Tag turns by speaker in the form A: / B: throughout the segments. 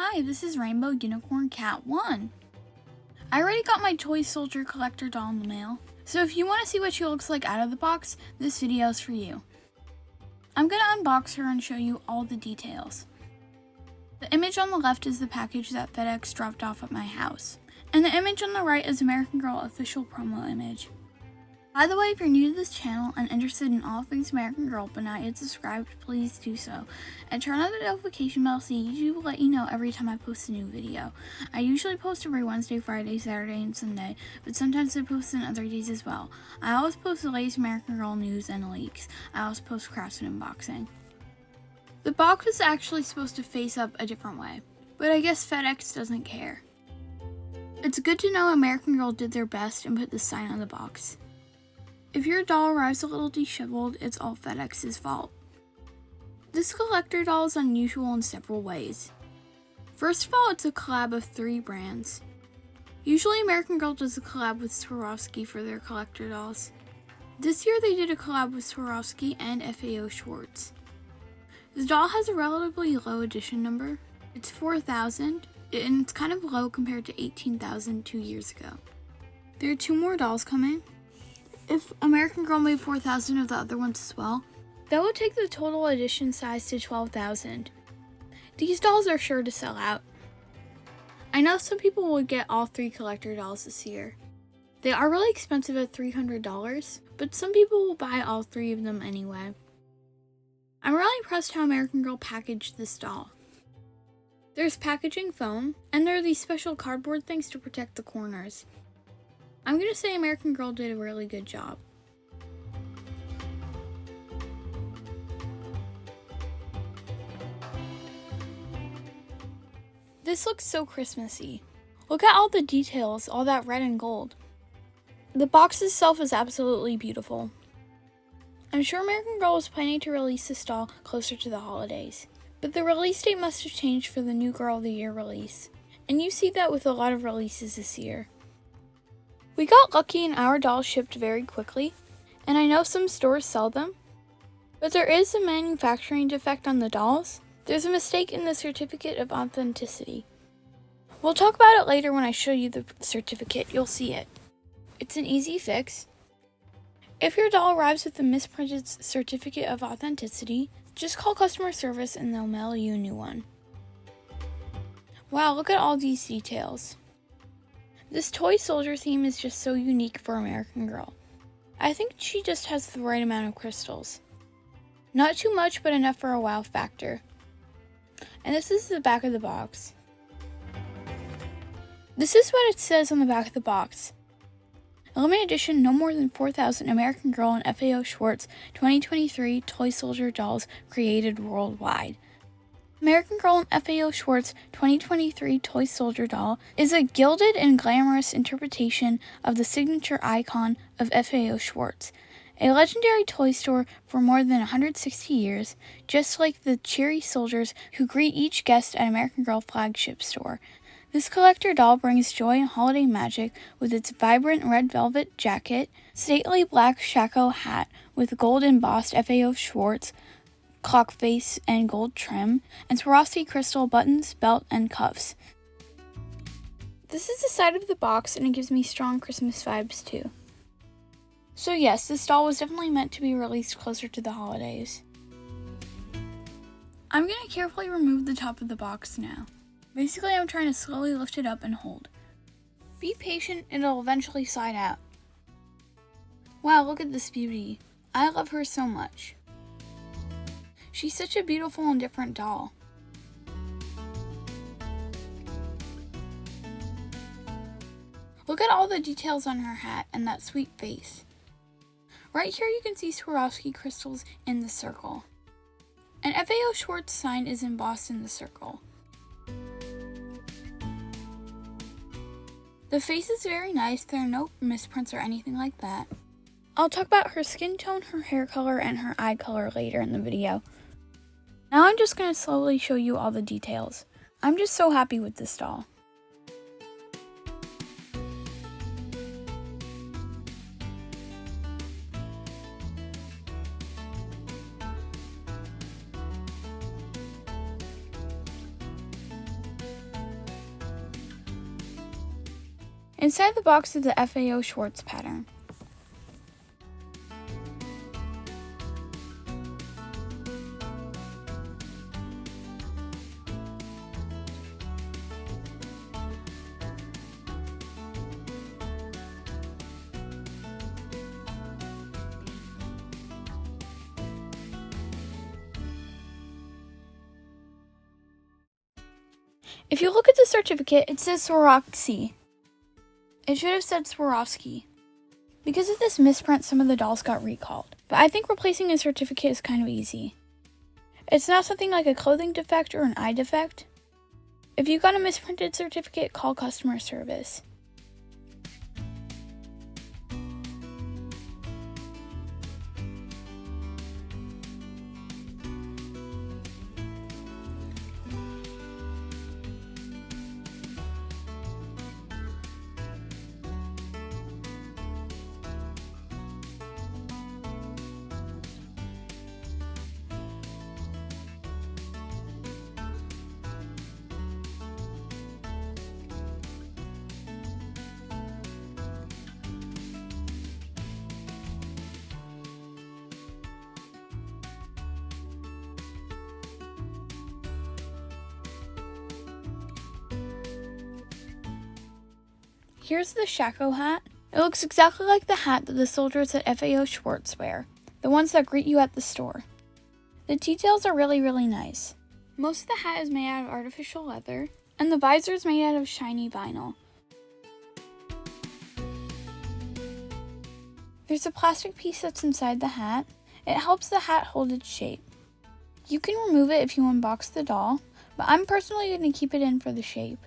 A: Hi, this is Rainbow Unicorn Cat 1. I already got my toy soldier collector doll in the mail, so if you want to see what she looks like out of the box, this video is for you. I'm going to unbox her and show you all the details. The image on the left is the package that FedEx dropped off at my house, and the image on the right is American Girl official promo image. By the way, if you're new to this channel and interested in all things American Girl but not yet subscribed, please do so. And turn on the notification bell so YouTube will let you know every time I post a new video. I usually post every Wednesday, Friday, Saturday, and Sunday, but sometimes I post on other days as well. I always post the latest American Girl news and leaks. I also post crafts and unboxing. The box is actually supposed to face up a different way, but I guess FedEx doesn't care. It's good to know American Girl did their best and put this sign on the box. If your doll arrives a little disheveled, it's all FedEx's fault. This collector doll is unusual in several ways. First of all, it's a collab of 3 brands. Usually American Girl does a collab with Swarovski for their collector dolls. This year they did a collab with Swarovski and FAO Schwarz. The doll has a relatively low edition number. It's 4,000, and it's kind of low compared to 18,000 2 years ago. There are 2 more dolls coming. If American Girl made 4,000 of the other ones as well, that would take the total edition size to 12,000. These dolls are sure to sell out. I know some people would get all 3 collector dolls this year. They are really expensive at $300, but some people will buy all 3 of them anyway. I'm really impressed how American Girl packaged this doll. There's packaging foam, and there are these special cardboard things to protect the corners. I'm going to say American Girl did a really good job. This looks so Christmassy. Look at all the details, all that red and gold. The box itself is absolutely beautiful. I'm sure American Girl was planning to release this doll closer to the holidays, but the release date must have changed for the new Girl of the Year release, and you see that with a lot of releases this year. We got lucky and our dolls shipped very quickly, and I know some stores sell them, but there is a manufacturing defect on the dolls. There's a mistake in the certificate of authenticity. We'll talk about it later when I show you the certificate, you'll see it. It's an easy fix. If your doll arrives with a misprinted certificate of authenticity, just call customer service and they'll mail you a new one. Wow, look at all these details. This toy soldier theme is just so unique for American Girl. I think she just has the right amount of crystals. Not too much, but enough for a wow factor. And this is the back of the box. This is what it says on the back of the box. Limited edition, no more than 4,000 American Girl and FAO Schwarz 2023 toy soldier dolls created worldwide. American Girl and FAO Schwarz 2023 Toy Soldier Doll is a gilded and glamorous interpretation of the signature icon of FAO Schwarz, a legendary toy store for more than 160 years, just like the cheery soldiers who greet each guest at American Girl flagship store. This collector doll brings joy and holiday magic with its vibrant red velvet jacket, stately black shako hat with gold embossed FAO Schwarz clock face and gold trim, and Swarovski crystal buttons, belt, and cuffs. This is the side of the box, and it gives me strong Christmas vibes too. So yes, this doll was definitely meant to be released closer to the holidays. I'm going to carefully remove the top of the box now. Basically, I'm trying to slowly lift it up and hold. Be patient, it'll eventually slide out. Wow, look at this beauty. I love her so much. She's such a beautiful and different doll. Look at all the details on her hat and that sweet face. Right here you can see Swarovski crystals in the circle. An FAO Schwarz sign is embossed in the circle. The face is very nice, there are no misprints or anything like that. I'll talk about her skin tone, her hair color, and her eye color later in the video. Now I'm just going to slowly show you all the details. I'm just so happy with this doll. Inside the box is the FAO Schwarz pattern. If you look at the certificate, it says Swarovski. It should have said Swarovski. Because of this misprint, some of the dolls got recalled. But I think replacing a certificate is kind of easy. It's not something like a clothing defect or an eye defect. If you got a misprinted certificate, call customer service. Here's the Shako hat. It looks exactly like the hat that the soldiers at FAO Schwarz wear, the ones that greet you at the store. The details are really nice. Most of the hat is made out of artificial leather, and the visor is made out of shiny vinyl. There's a plastic piece that's inside the hat. It helps the hat hold its shape. You can remove it if you unbox the doll, but I'm personally going to keep it in for the shape.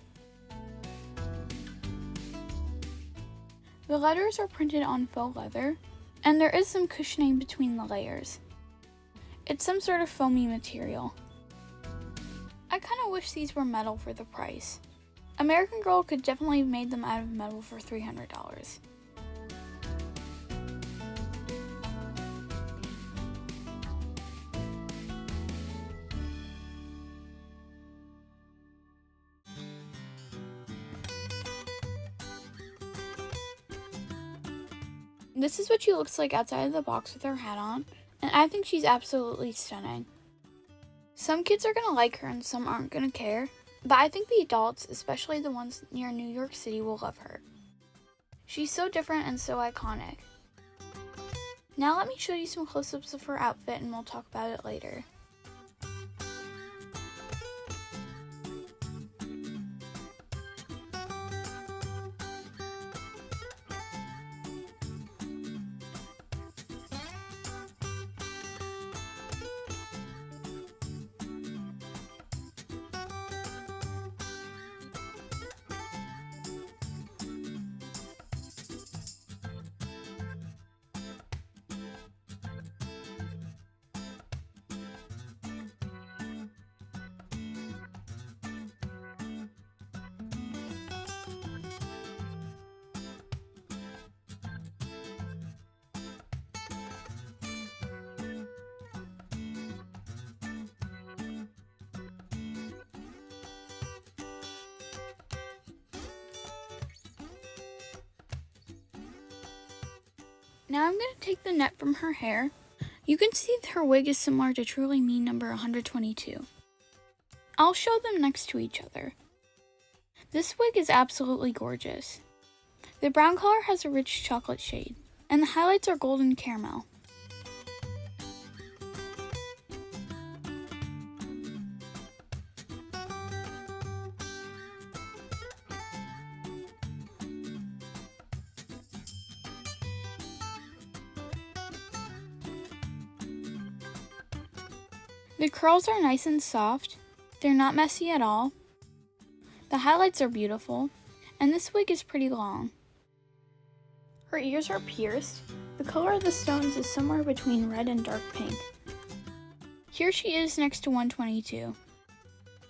A: The letters are printed on faux leather, and there is some cushioning between the layers. It's some sort of foamy material. I kind of wish these were metal for the price. American Girl could definitely have made them out of metal for $300. This is what she looks like outside of the box with her hat on, and I think she's absolutely stunning. Some kids are going to like her and some aren't going to care, but I think the adults, especially the ones near New York City, will love her. She's so different and so iconic. Now let me show you some close-ups of her outfit and we'll talk about it later. Now I'm going to take the net from her hair. You can see that her wig is similar to Truly Me number 122. I'll show them next to each other. This wig is absolutely gorgeous. The brown color has a rich chocolate shade, and the highlights are golden caramel. The curls are nice and soft. They're not messy at all. The highlights are beautiful, and this wig is pretty long. Her ears are pierced. The color of the stones is somewhere between red and dark pink. Here she is next to 122.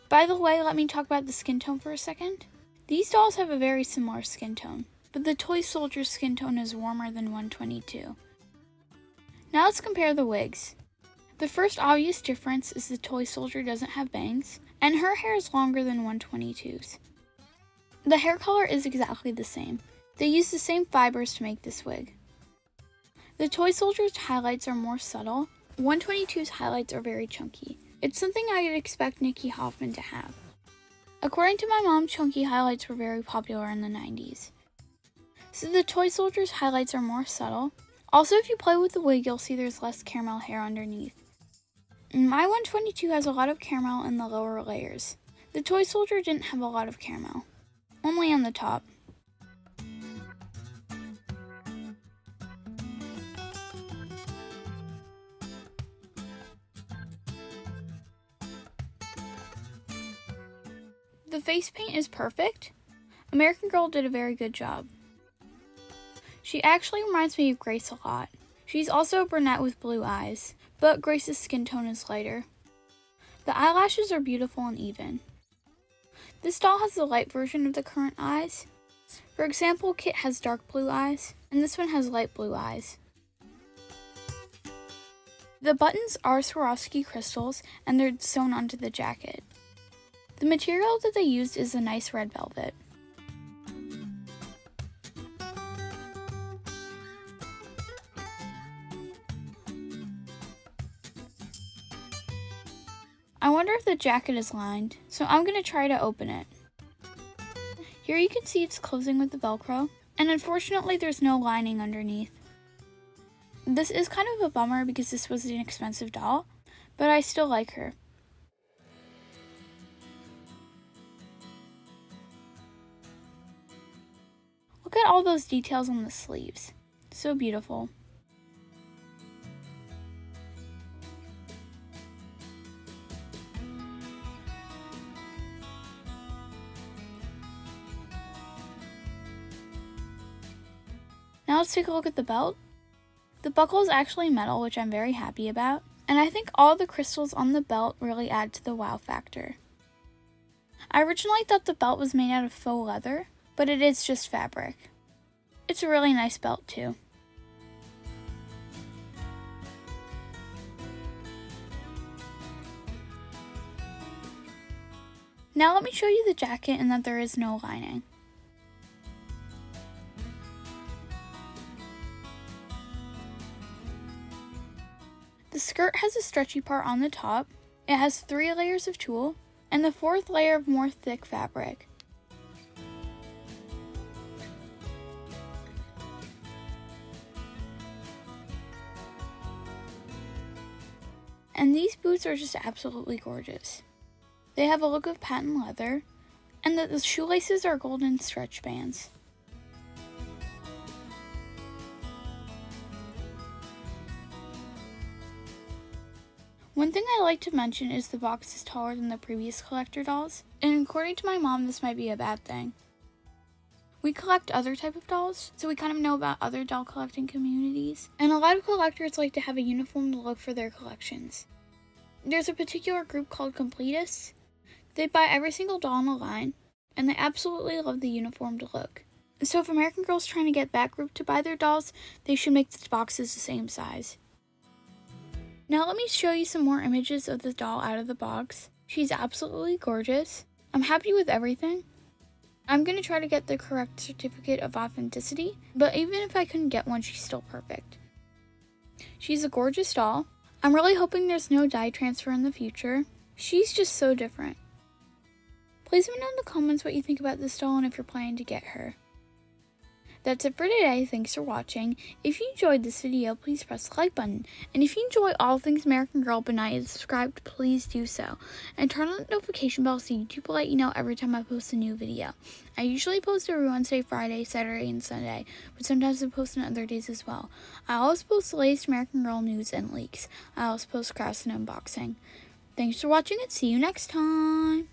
A: By the way, let me talk about the skin tone for a second. These dolls have a very similar skin tone, but the toy soldier's skin tone is warmer than 122. Now let's compare the wigs. The first obvious difference is the toy soldier doesn't have bangs, and her hair is longer than 122's. The hair color is exactly the same. They use the same fibers to make this wig. The toy soldier's highlights are more subtle. 122's highlights are very chunky. It's something I'd expect Nikki Hoffman to have. According to my mom, chunky highlights were very popular in the 90s. So the toy soldier's highlights are more subtle. Also, if you play with the wig, you'll see there's less caramel hair underneath. My 122 has a lot of caramel in the lower layers. The toy soldier didn't have a lot of caramel, only on the top. The face paint is perfect. American Girl did a very good job. She actually reminds me of Grace a lot. She's also a brunette with blue eyes, but Grace's skin tone is lighter. The eyelashes are beautiful and even. This doll has the light version of the current eyes. For example, Kit has dark blue eyes, and this one has light blue eyes. The buttons are Swarovski crystals, and they're sewn onto the jacket. The material that they used is a nice red velvet. I wonder if the jacket is lined, so I'm going to try to open it. Here you can see it's closing with the Velcro, and unfortunately there's no lining underneath. This is kind of a bummer because this was an expensive doll, but I still like her. Look at all those details on the sleeves. So beautiful. Now let's take a look at the belt. The buckle is actually metal, which I'm very happy about, and I think all the crystals on the belt really add to the wow factor. I originally thought the belt was made out of faux leather, but it is just fabric. It's a really nice belt too. Now let me show you the jacket and that there is no lining. The skirt has a stretchy part on the top. It has 3 layers of tulle and the 4th layer of more thick fabric. And these boots are just absolutely gorgeous. They have a look of patent leather, and the shoelaces are golden stretch bands. One thing I'd like to mention is the box is taller than the previous collector dolls, and according to my mom, this might be a bad thing. We collect other type of dolls, so we kind of know about other doll collecting communities, and a lot of collectors like to have a uniform look for their collections. There's a particular group called completists. They buy every single doll in a line, and they absolutely love the uniformed look. So if American Girl's trying to get that group to buy their dolls, they should make the boxes the same size. Now let me show you some more images of the doll out of the box. She's absolutely gorgeous. I'm happy with everything. I'm going to try to get the correct certificate of authenticity, but even if I couldn't get one, she's still perfect. She's a gorgeous doll. I'm really hoping there's no dye transfer in the future. She's just so different. Please let me know in the comments what you think about this doll and if you're planning to get her. That's it for today. Thanks for watching. If you enjoyed this video, please press the like button. And if you enjoy all things American Girl but not yet subscribed, please do so. And turn on the notification bell so YouTube will let you know every time I post a new video. I usually post every Wednesday, Friday, Saturday, and Sunday, but sometimes I post on other days as well. I always post the latest American Girl news and leaks. I also post crafts and unboxing. Thanks for watching and see you next time.